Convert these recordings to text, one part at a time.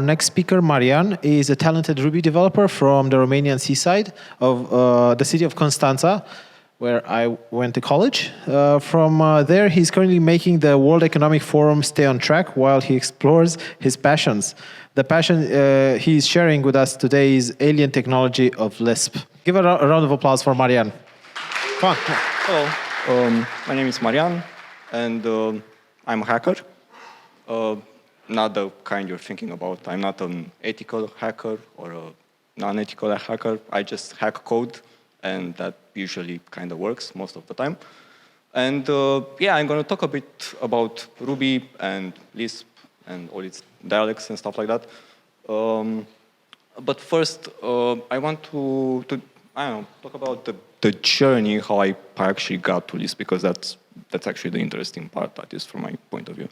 next speaker, Marian, is a talented Ruby developer from the Romanian seaside of the city of Constanța, where I went to college. From there, he's currently making the World Economic Forum stay on track while he explores his passions. The passion he's sharing with us today is alien technology of Lisp. Give a round of applause for Marian. Come on. Hello, my name is Marian, and I'm a hacker. Not the kind you're thinking about. I'm not an ethical hacker or a non-ethical hacker. I just hack code, and that usually kind of works most of the time. And yeah, I'm going to talk a bit about Ruby and Lisp and all its dialects and stuff like that. But first, I want to I don't know, talk about the journey, how I actually got to Lisp, because that's actually the interesting part, at least from my point of view.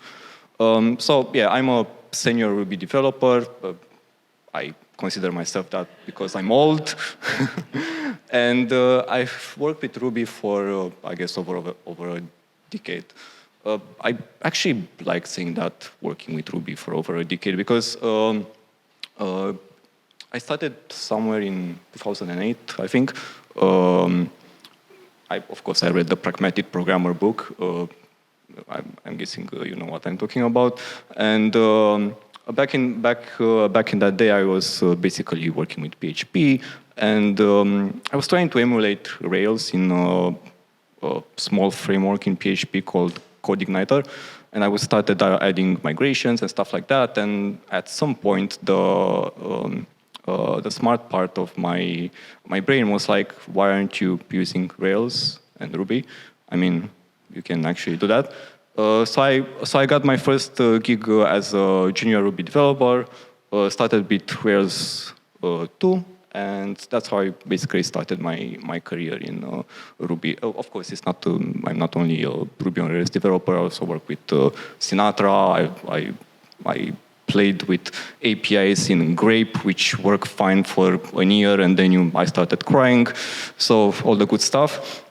So yeah, I'm a senior Ruby developer. I consider myself that because I'm old. And I've worked with Ruby for, I guess, over a decade. I actually like saying that, working with Ruby for over a decade, because I started somewhere in 2008, I think. Of course, I read the Pragmatic Programmer book. I'm guessing you know what I'm talking about. And back in that day, I was basically working with PHP, and I was trying to emulate Rails in a small framework in PHP called CodeIgniter, and I started adding migrations and stuff like that. And at some point, the smart part of my brain was like, why aren't you using Rails and Ruby? I mean, you can actually do that. So I got my first gig as a junior Ruby developer, started with Rails 2, and that's how I basically started my career in Ruby. Of course, I'm not only a Ruby on Rails developer, I also work with Sinatra. I played with APIs in Grape, which worked fine for a year, and then I started crying. So all the good stuff.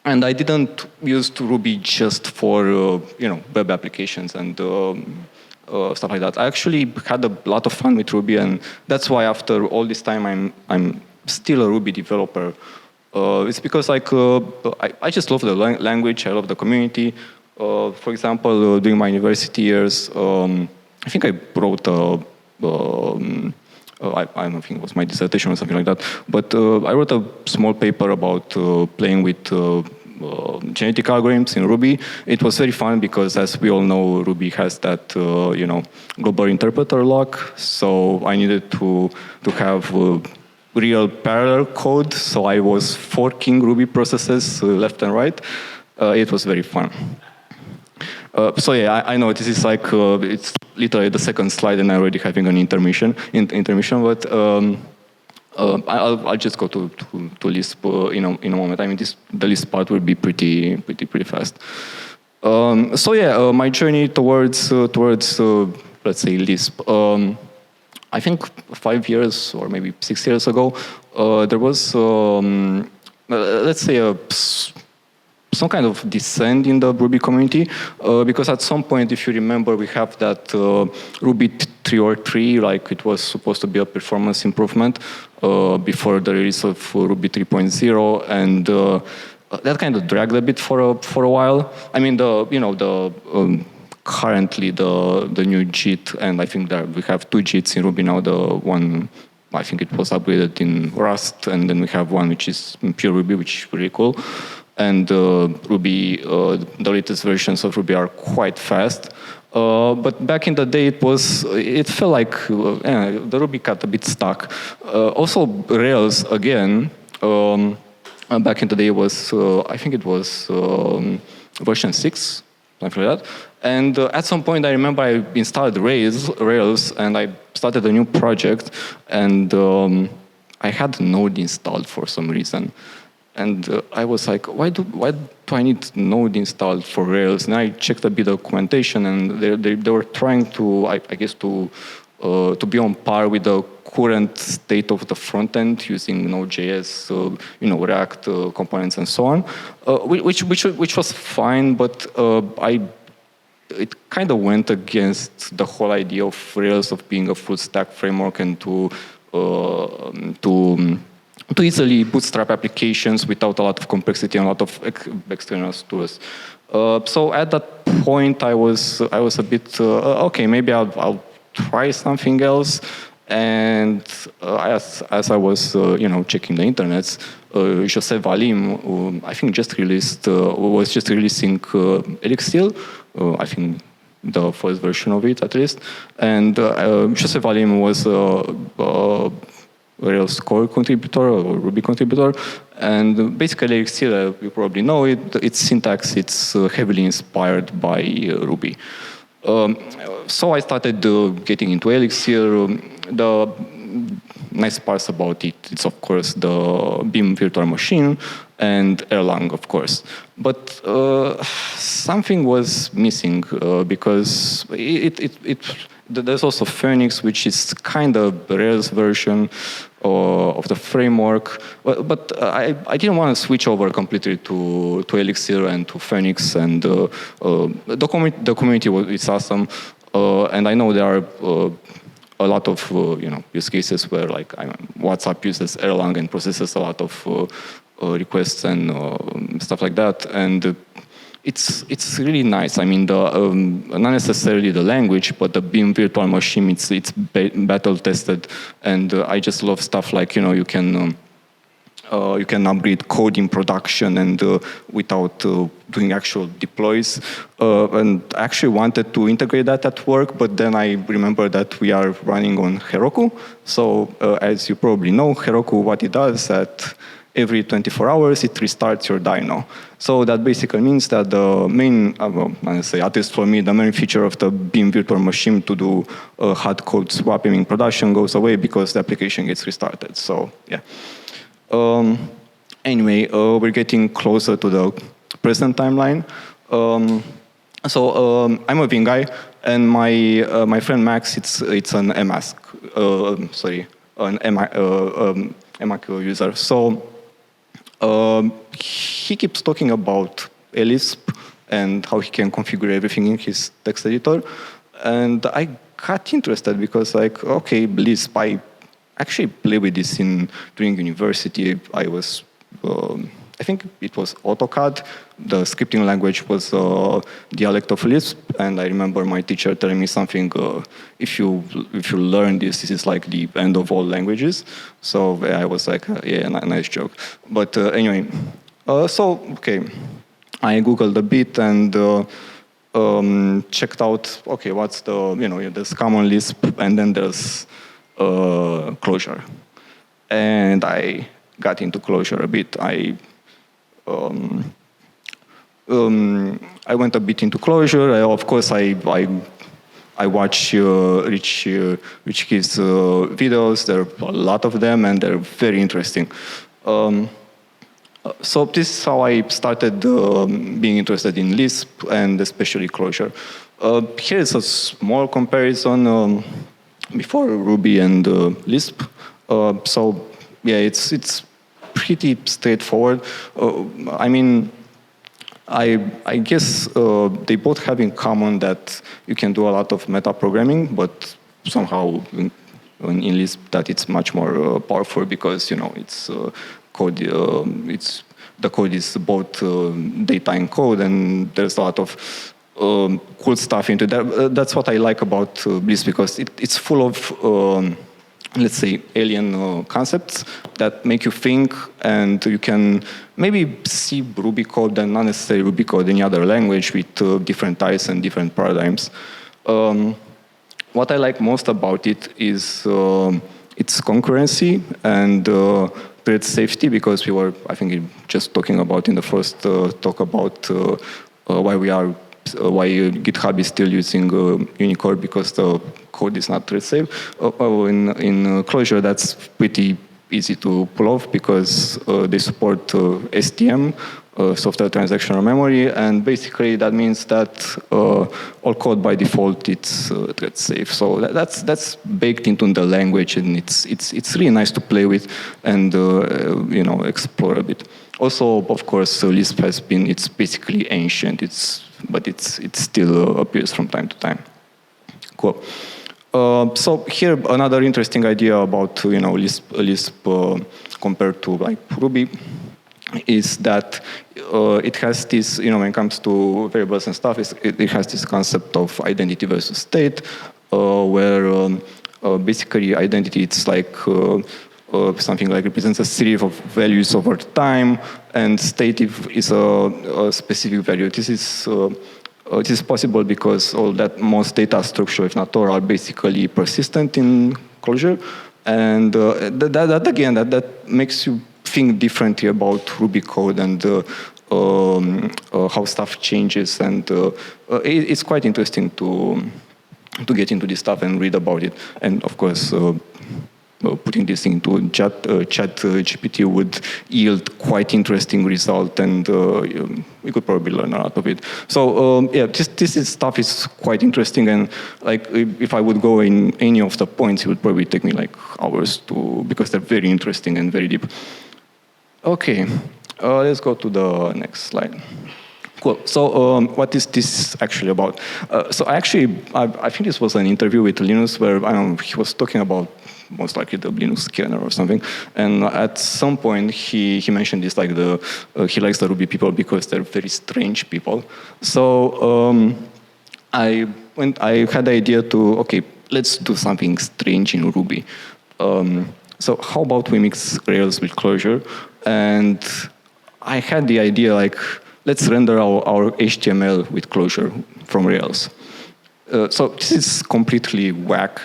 And I didn't use Ruby just for web applications and stuff like that. I actually had a lot of fun with Ruby, and that's why after all this time I'm still a Ruby developer. It's because I just love the language. I love the community. For example, during my university years, I think I wrote I don't think it was my dissertation or something like that, but I wrote a small paper about playing with genetic algorithms in Ruby. It was very fun because, as we all know, Ruby has that global interpreter lock. So I needed to have real parallel code. So I was forking Ruby processes left and right. It was very fun. So yeah, I know this is like it's literally the second slide, and I'm already having an intermission. But I'll just go to Lisp in a moment. I mean, the Lisp part will be pretty fast. So yeah, my journey towards let's say Lisp. I think 5 years or maybe 6 years ago, there was let's say some kind of descent in the Ruby community, because at some point, if you remember, we have that Ruby 3.3, like it was supposed to be a performance improvement before the release of Ruby 3.0, and that kind of dragged a bit for a while. I mean, currently the new JIT, and I think that we have 2 JITs in Ruby now. The one, I think it was upgraded in Rust, and then we have one which is pure Ruby, which is really cool. And Ruby, the latest versions of Ruby are quite fast. But back in the day, it felt like the Ruby got a bit stuck. Also, Rails, again, back in the day was, I think it was version 6, something like that. And at some point, I remember I installed Rails, and I started a new project, and I had Node installed for some reason. And I was like, why do I need Node installed for Rails? And I checked a bit of documentation, and they were trying to, I guess, to be on par with the current state of the front end using Node.js, React components and so on, which was fine. But I it kind of went against the whole idea of Rails of being a full stack framework and to easily bootstrap applications without a lot of complexity and a lot of external tools. So at that point, I was a bit okay. Maybe I'll try something else. And as I was checking the internet, José Valim, I think was just releasing Elixir. I think the first version of it at least. And José Valim was Rails core contributor or Ruby contributor, and basically Elixir, you probably know it. Its syntax, it's heavily inspired by Ruby. So I started getting into Elixir. The nice parts about it, it's of course the Beam virtual machine and Erlang, of course. But something was missing because there's also Phoenix, which is kind of the Rails version of the framework. But I didn't want to switch over completely to Elixir and to Phoenix. And the community is awesome. And I know there are a lot of use cases where WhatsApp uses Erlang and processes a lot of requests and stuff like that. And it's really nice. I mean, not necessarily the language, but the Beam virtual machine. It's battle tested, and I just love stuff like you can upgrade code in production and without doing actual deploys. And I actually wanted to integrate that at work, but then I remember that we are running on Heroku. So as you probably know, Heroku, what it does that every 24 hours, it restarts your dyno. So that basically means that the main, at least for me, the main feature of the Beam virtual machine to do hard code swapping in production goes away because the application gets restarted. So yeah. Anyway, we're getting closer to the present timeline. So I'm a Vim guy, and my friend Max, it's an Emacs, an Emacs user. So he keeps talking about Lisp and how he can configure everything in his text editor, and I got interested because okay, Lisp, I actually played with this during university. I think it was AutoCAD. The scripting language was dialect of Lisp, and I remember my teacher telling me something. If you learn this is like the end of all languages. So I was like, yeah, nice joke. But anyway, so okay, I googled a bit and checked out. Okay, what's there's common Lisp, and then there's Clojure, and I got into Clojure a bit. I went a bit into Clojure. Of course, I watch Rich Kid's videos. There are a lot of them, and they're very interesting. So this is how I started being interested in Lisp and especially Clojure. Here is a small comparison before Ruby and Lisp. So yeah, it's pretty straightforward. I mean, I guess they both have in common that you can do a lot of meta programming, but somehow in Lisp that it's much more powerful because it's code. The code is both data and code, and there's a lot of cool stuff into that. That's what I like about Lisp because it's full of let's say alien concepts that make you think, and you can maybe see Ruby code and not necessarily Ruby code in any other language with different types and different paradigms. What I like most about it is its concurrency and thread safety, because we were, I think, just talking about in the first talk about why GitHub is still using Unicode because the code is not thread safe. In Clojure, that's pretty easy to pull off because they support STM, software transactional memory, and basically that means that all code by default it's thread safe. So that's baked into the language, and it's really nice to play with and explore a bit. Also, of course, Lisp it's basically ancient. It's but it still appears from time to time. Cool. So here another interesting idea about Lisp compared to like Ruby is that it has this, when it comes to variables and stuff, it has this concept of identity versus state, where basically identity, it's like something like represents a series of values over time, and state is a specific value. This is possible because most data structure, if not all, are basically persistent in Clojure, and that makes you think differently about Ruby code and how stuff changes, and it's quite interesting to get into this stuff and read about it. And of course, putting this into chat GPT would yield quite interesting result, and we could probably learn a lot of it. So this stuff is quite interesting, and like if I would go in any of the points, it would probably take me like hours because they're very interesting and very deep. Okay, let's go to the next slide. Cool. So what is this actually about? So I think this was an interview with Linus where he was talking about most likely the Linux kernel or something, and at some point he mentioned this, like he likes the Ruby people because they're very strange people. So I had the idea to, okay, let's do something strange in Ruby. So how about we mix Rails with Clojure? And I had the idea, like, let's render our HTML with Clojure from Rails. So this is completely whack,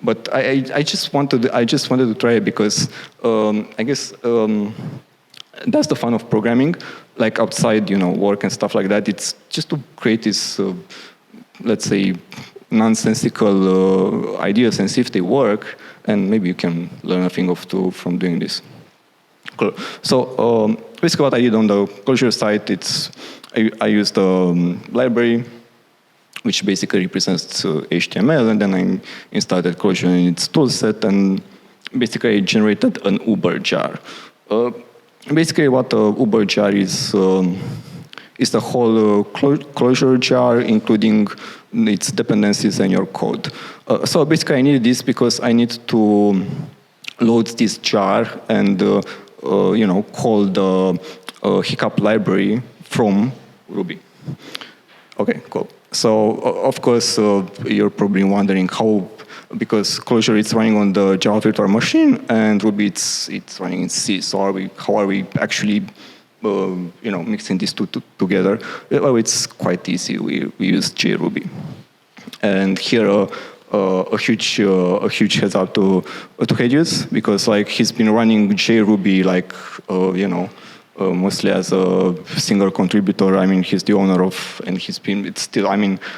but I just wanted to try it because I guess that's the fun of programming, like outside work and stuff like that. It's just to create this, let's say, nonsensical ideas and see if they work, and maybe you can learn a thing or two from doing this. Cool. So basically what I did on the Clojure side, I used the library, which basically represents HTML, and then I installed Clojure in its toolset, and basically I generated an Uber jar. Basically what a Uber jar is the whole Clojure jar, including its dependencies and your code. So basically I needed this because I need to load this jar and call the hiccup library from Ruby. Okay, cool. So of course you're probably wondering how, because Clojure is running on the Java virtual machine and Ruby it's running in C. So how are we actually mixing these two together? Well, it's quite easy. We use JRuby, and here a huge heads up to Hedius, because like he's been running JRuby like mostly as a single contributor. I mean, he's the owner of, and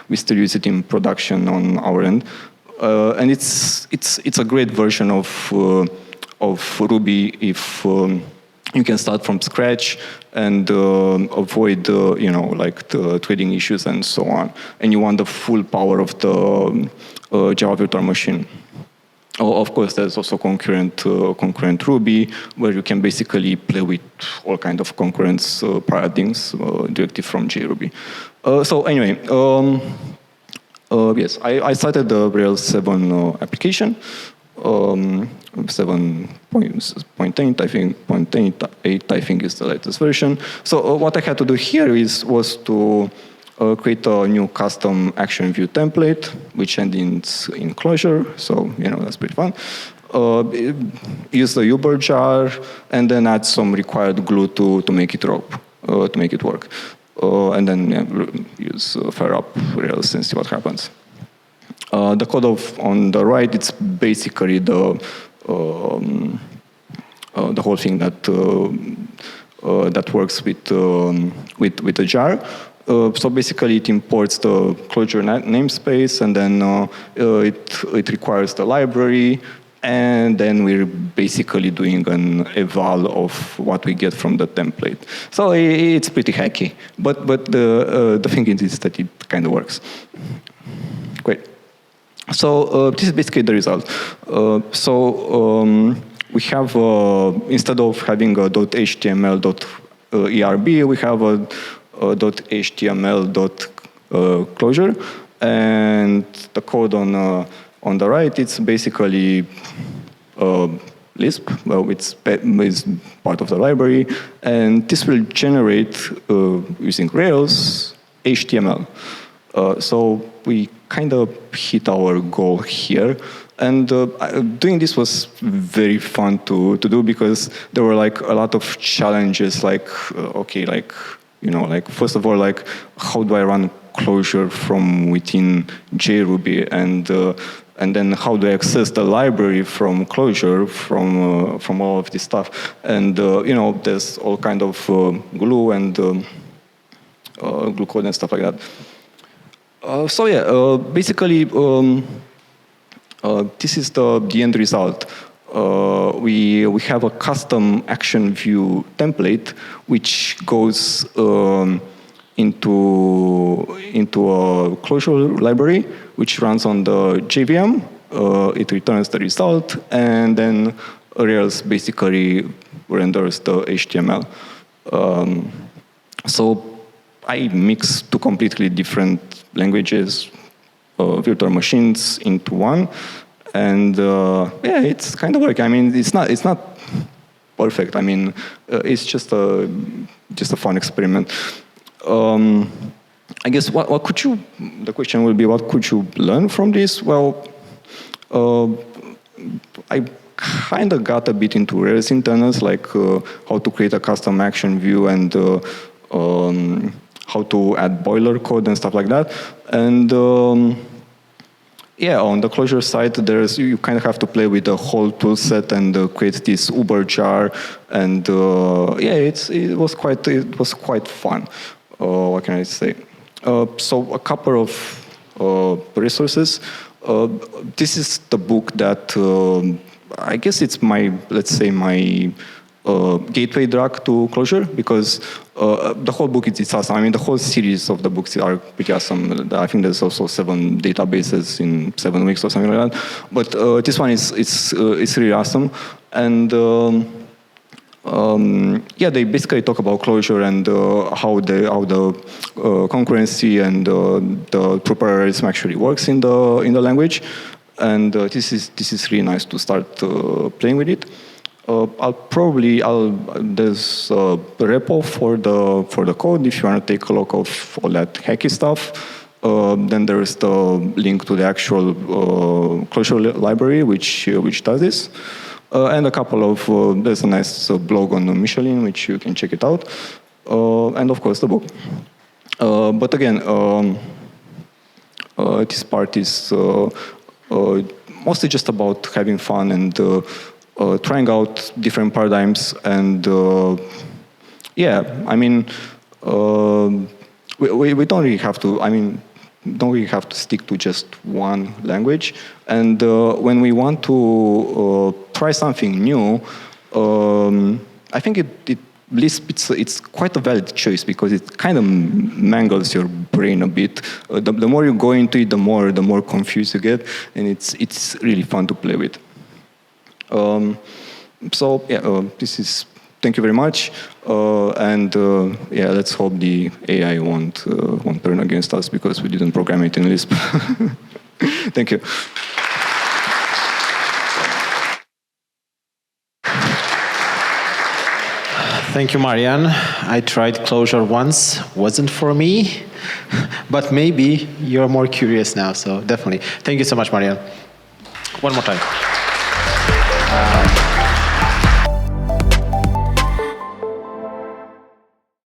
we still use it in production on our end, and it's a great version of Ruby if you can start from scratch and avoid like the threading issues and so on, and you want the full power of the Java virtual machine. Of course, there's also concurrent Ruby, where you can basically play with all kind of concurrence paradigms directly from JRuby. So anyway, yes, I started the Rails 7 application, 7.8, I think, 0.8, I think is the latest version. So what I had to do here was to create a new custom action view template, which ends in Clojure, so that's pretty fun. Use the Uber jar, and then add some required glue to make it work. And then use fire up Rails and see what happens. The code on the right, it's basically the whole thing that works with the jar. So basically, it imports the Clojure namespace, and then it requires the library, and then we're basically doing an eval of what we get from the template. So it's pretty hacky, but the thing is that it kind of works. Great. So this is basically the result. We have, instead of having a .html.erb, we have a .html.closure, and the code on the right, it's basically Lisp. Well, it's part of the library, and this will generate using Rails HTML. So we kind of hit our goal here. And doing this was very fun to do because there were like a lot of challenges. Like, first of all, like, how do I run Clojure from within JRuby, and then how do I access the library from Clojure from all of this stuff? And there's all kind of glue and glue code and stuff like that. Basically. This is the end result. We have a custom action view template which goes into a Clojure library which runs on the JVM. It returns the result, and then Rails basically renders the HTML. So I mix two completely different languages, virtual machines, into one, and it's kind of like, I mean, it's not perfect. I mean, it's just a fun experiment. I guess what could you? The question will be, what could you learn from this? Well, I kind of got a bit into Rails internals, like how to create a custom action view and how to add boiler code and stuff like that. And on the Clojure side, you kind of have to play with the whole tool set and create this Uber jar. And it was quite fun. What can I say? So a couple of resources. This is the book that I guess it's my gateway drug to Clojure, because the whole book is awesome. I mean, the whole series of the books are pretty awesome. I think there's also 7 databases in 7 weeks or something like that. But this one is really awesome. And they basically talk about Clojure and how the concurrency and the parallelism actually works in the language. And this is really nice to start playing with it. There's a repo for the code if you want to take a look of all that hacky stuff. Then there's the link to the actual Clojure library which does this. And a couple of there's a nice blog on Michelin which you can check it out. And of course the book. But again, this part is mostly just about having fun and trying out different paradigms, and I mean, we don't really have to. I mean, don't really have to stick to just one language. And when we want to try something new, I think Lisp it's quite a valid choice because it kind of mangles your brain a bit. The more you go into it, the more confused you get, and it's really fun to play with. This is. Thank you very much, let's hope the AI won't turn against us because we didn't program it in Lisp. Thank you. Thank you, Marian. I tried Clojure once, wasn't for me, but maybe you're more curious now, so definitely. Thank you so much, Marian. One more time.